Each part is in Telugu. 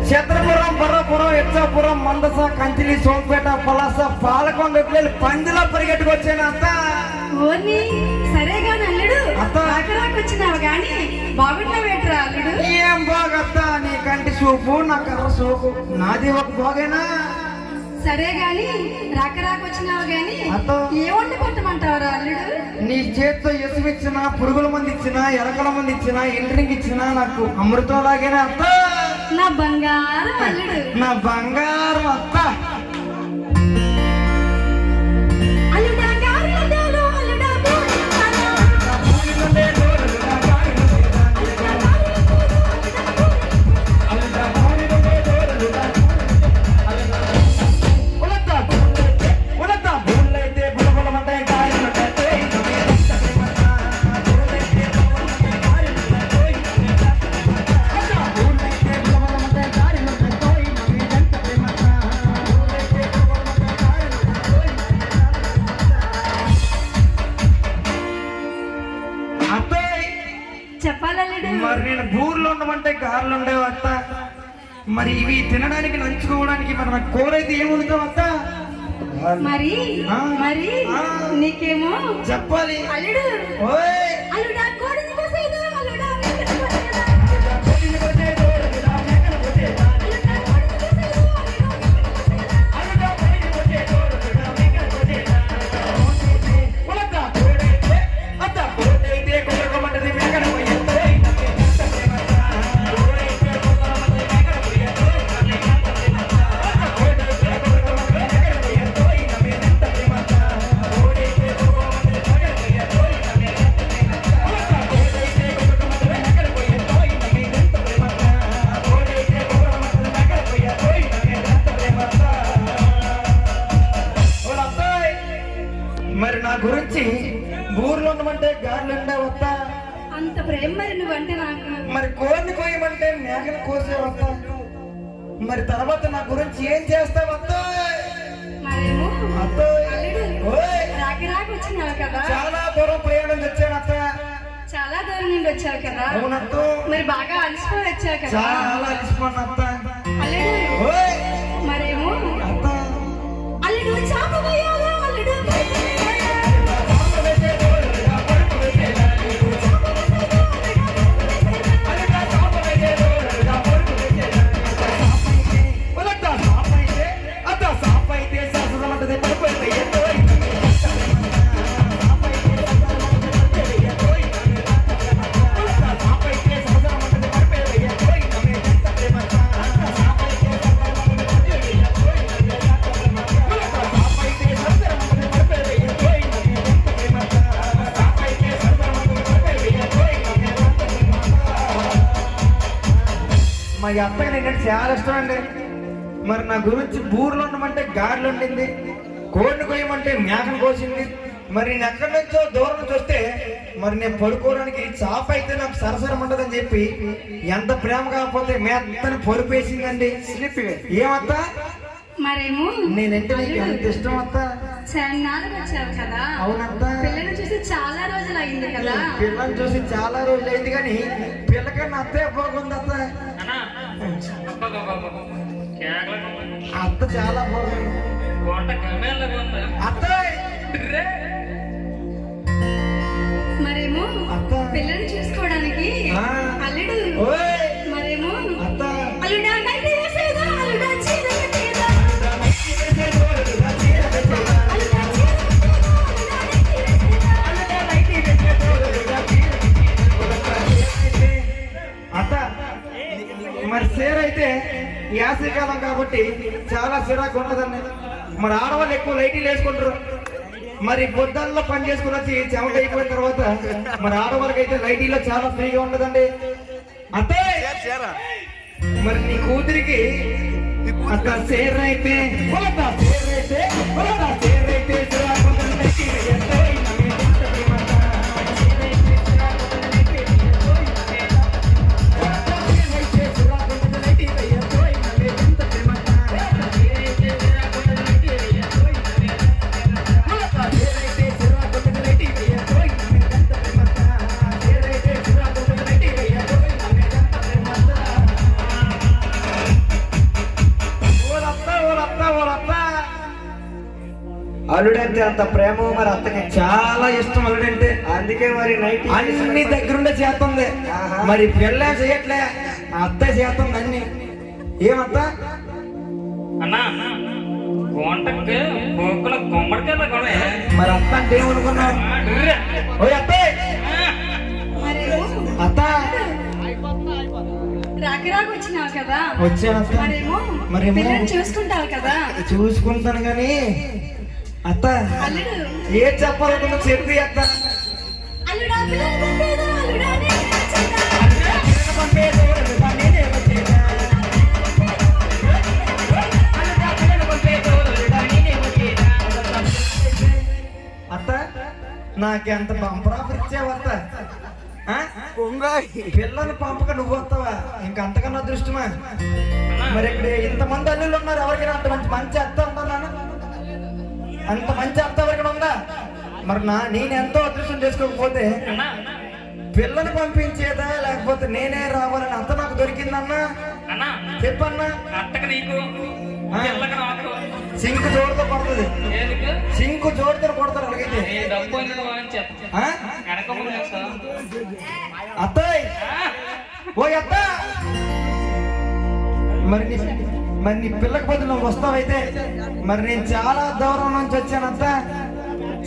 ఛత్రపురం, బర్రపురం, ఇచ్చాపురం, మందస, కంచిలి, సోంపేట, పలాస, పాలకొండ పందిలా పరిగెట్టుకొచ్చాను అత్త. ఓర్ని సరేగా అల్లుడు అత్త. వచ్చినావు గాని బాగున్నావేట్రా అల్లుడు? ఏం బాగత్త, నీ కంటి చూపు నా కర్ర సోపు, నాది ఒక బాగేనా? సరే గాని రాకరాకొచ్చినావు గాని అత్త. ఏ వంట కొట్టమంటావురా అల్లుడు? నీ చేతితో ఇసుమిచ్చినా, పురుగుల మంది ఇచ్చినా, ఎలకల మంది ఇచ్చినా, ఇంటికి ఇచ్చినా నాకు అమృతం లాగేనా అత్త. నా బంగారం అల్లుడు, నా బంగారం అత్త. అల్లుడా గారెలు, అల్లుడా చెప్పాలల్లుడు. మరి నేను బూర్లో ఉండమంటే గారెలు ఉండేవి అత్త. మరి ఇవి తినడానికి నంచుకోవడానికి మరి నాకు కూర అయితే ఏముంటావు అత్త? మరి ఆ. మరి ఆ. నీకేమో చెప్పాలి. అల్లుడు, ఓయ్ అల్లుడా కోడిని కోసేదా, అల్లుడా మరి నా గురించి బూర్లో ఉండమంటే గారెలు ఉండే వస్తా. అంత ప్రేమ మరి నువ్వంటే నాకు. మరి కోడిని కోయమంటే మేకను కోసే వస్తా. మరి తర్వాత నా గురించి ఏం చేస్తావు అత్త? మరేమో అత్త. అల్లుడు ఓయ్ రాకి వచ్చినావు కదా, చాలా దూరం ప్రయాణం తెచ్చాను అత్త. చాలా దూరం నుండి వచ్చావు కదా, అవునత్త. మరి బాగా అలసిపోయి వచ్చావు కదా చాలా అలసిపోను అత్త. అల్లుడు. ఓయ్ మరేమో అత్త. అల్లుడు చాప పోయాలా అల్లుడు? మా అత్తకి నేను చాలా ఇష్టం అండి. మరి నా గురించి బూర్లో ఉండమంటే గారెలు ఉండింది, కోడిని కోయమంటే మేకను కోసింది. మరి నేను ఎక్కడి నుంచో దూరం నుంచి వస్తే మరి నేను పడుకోవడానికి చాప అయితే నాకు సరసరం ఉండదని చెప్పి ఎంత ప్రేమ కాకపోతే మేత్తని పొరిపేసిందండి. ఏమత్తా? మరేమో నేనంటే నీకు ఎంత ఇష్టం అత్త? చెన్నాళ్ళు వచ్చావు కదా, అవునత్తా. పిల్లని చూసి చాలా రోజులు అయింది కదా. పిల్లని చూసి చాలా రోజులు అయింది కానీ పిల్లకన్నా అత్తే బాగుంది అత్త. అత్త చాలా బాగుంది అత్త. మరేమో అత్త. పిల్లని చూసుకోవడానికి ఆ. అల్లుడు. ఓయ్ మరేమో అత్త. అల్లుడా నైట్ వేసేదా, అల్లుడా చీర కట్టేదా? అత్త మరి సేర్ అయితే యాసకాలం కాబట్టి చాలా సిరాకు ఉండదండి. మరి ఆడవాళ్ళు ఎక్కువ లైట్లు వేసుకుంటారు. మరి పొద్దుల్లో పని చేసుకుని వచ్చి చెమట అయిపోయిన తర్వాత మరి ఆడవాళ్ళకి అయితే లైటీలో చాలా ఫ్రీగా ఉండదండి. అత్తే మరి నీ కూతురికి అత్త సేర్ అయితే అల్లుడంటే అంత ప్రేమ మరి అత్తకి. చాలా ఇష్టం అల్లుడంటే. అందుకే మరి నైట్ అన్ని దగ్గరుండే చేస్తుంది. ఆహా. మరి పిల్ల చేయట్లే, అత్త చేస్తుంది అన్ని. ఏమత్త అన్నా కోంటకి బొక్కల గుమ్మడికాయ కొనే మరి అత్త అంటే ఏమనుకున్నావు? ఓ అత్త, మరేమో అత్త రాకి వచ్చినావు కదా, వచ్చాను అత్త. మరేమో మరేమో పిల్లని చూసుకుంటావు కదా. చూసుకుంటాను కానీ అత్త అల్లుడు ఏ చెప్పాలనుకున్నా చెప్పి అత్త. అల్లుడా పిల్లని పంపేదా, అల్లుడా నేను వచ్చేదా? అత్త నాకెంత బంపర్ ఆఫర్ ఇచ్చావు అత్త. ఆ? పిల్లల్ని పంపక నువ్వు వస్తావా? ఇంకంతకన్నా అదృష్టమా? మరి ఇక్కడ ఇంతమంది అల్లుళ్ళు ఉన్నారు, ఎవరికైనా అంత మంచి అత్త ఉందా నాన్న? అంత మంచి అత్త ఎవరికైనా ఉందా? మరి నేను ఎంతో అదృష్టం చేసుకోకపోతే అన్నా పిల్లని పంపించేదా లేకపోతే నేనే రావాలని అత్త నాకు దొరికిందన్నా? అన్నా చెప్పన్నా. అట్టక నీకు ఆ. పిల్లకి నాకు సింకు జోడుతో కొడుతుంది, ఏదికు సింకు జోడుతో కొడతారు అలాగైతే. ఏ డబ్బు అయినది అని చెప్ప ఆ? వెనకమ్మ అత్తయ్, ఓ అత్త, మరి నీ పిల్లకి బదులు నువ్వు వస్తావైతే. మరి నేను చాలా దూరం నుంచి వచ్చాను అత్త,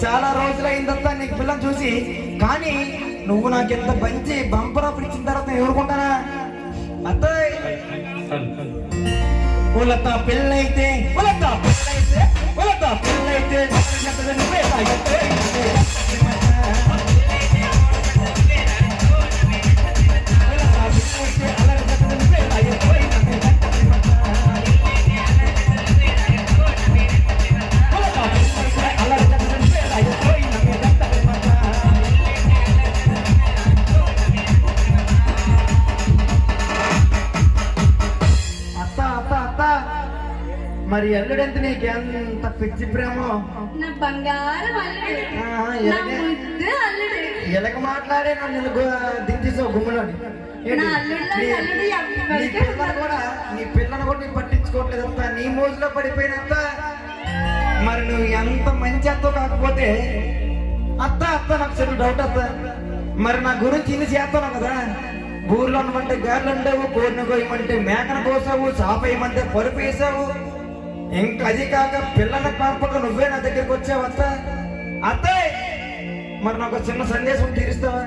చాలా రోజులైందత్త నీకు పిల్లని చూసి. కానీ నువ్వు నాకు ఎంత మంచి బంపర్ ఆఫర్ ఇచ్చిన తర్వాత నేను ఎవరుకుంటానా అత్తయ్? ఉలత పిల్లైతే ఉలత పిల్లైతే ఉలత పిల్లైతే నువ్వే తాగితే. మరి అల్లుడంత నీకెంత పిచ్చి ప్రేమో. నా బంగారం అల్లుడు, ఆ, నా ముద్దు అల్లుడు. ఎలక మాట్లాడే నన్ను దించేసావు గుమ్మలోని. నా అల్లుడిలో అల్లుడు ఎవరికే నీ పిల్లని కూడా నేను పట్టించుకోవట్లేదంతా, నీ మోజులో పడిపోయినంత. మరి నువ్వు ఎంత మంచి అత్త కాకపోతే అత్త అత్త నాకు చిన్న డౌట్ అత్త. మరి నా గురించి ఇన్ని చేస్తాను కదా, ఊర్లో ఉండమంటే గారెలు ఉండవు, కోరిన కోయమంటే మేకను కోసావు, చాప వేయమంటే పరుపు వేసావు. ఇంకా అది కాక పిల్లల పంపక నువ్వే నా దగ్గరికి వచ్చావు అత్త. అత్తయ్య, మరి నాకు ఒక చిన్న సందేశం తీరుస్తావా?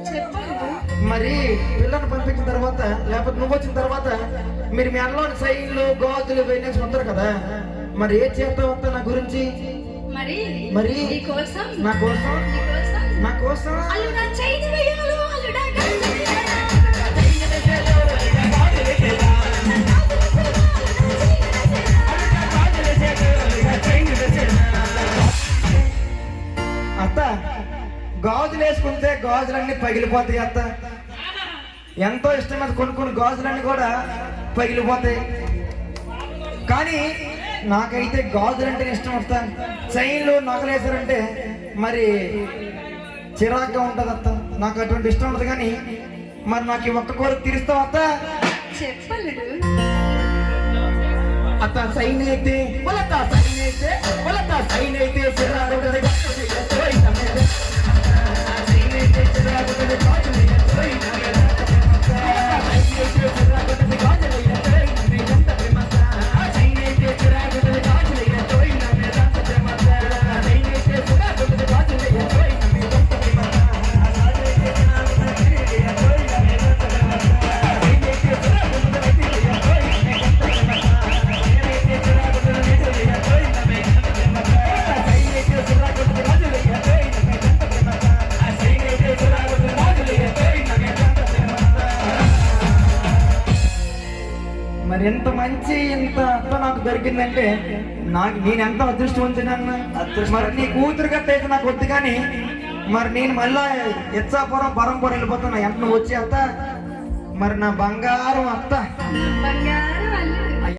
చెప్పలేదు. మరి పిల్లని పంపించిన తర్వాత లేకపోతే నువ్వు వచ్చిన తర్వాత మీరు మీ అల్లోని సైన్లు గోతులు వేసి ఉంటారు కదా, మరి ఏ చేస్తావు అత్త నా గురించి? మరి నీకోసం, నా కోసం, నీకోసం నా కోసం అల్లుడా చైన్ వేయాలి, అల్లుడా గంట వేయాలి. అత్త గాజులు వేసుకుంటే గాజులన్నీ పగిలిపోతాయి అత్త. ఎంతో ఇష్టమైన కొన్ని గాజులన్నీ కూడా పగిలిపోతాయి. కానీ నాకైతే గాజులంటే ఇష్టం అత్త. చైన్లు నగలేసారంటే మరి చిరాగ్గా ఉంటుంది అత్త, నాకు అటువంటి ఇష్టం ఉంటుంది. కానీ మరి నాకు ఈ ఒక్క కోరిక తీరుస్తావు అత్త? చెప్పలుడు. అత్త సైన్ అయితే ఉలత సైన్ అయితే ఉలత సైన్ అయితే చిరాగుంటది మరి ఎంత మంచి ఇంత అత్త నాకు దొరికిందంటే నేను ఎంత అదృష్టవంతునన్నా. మరి నీ కూతురు గట్ట అయితే నాకు వద్దు, కానీ మరి నేను మళ్ళా ఇచ్చాపురం పరంపురం వెళ్ళిపోతున్నా. ఎంత నువ్వు వచ్చి అత్త, మరి నా బంగారం అత్త. బంగారం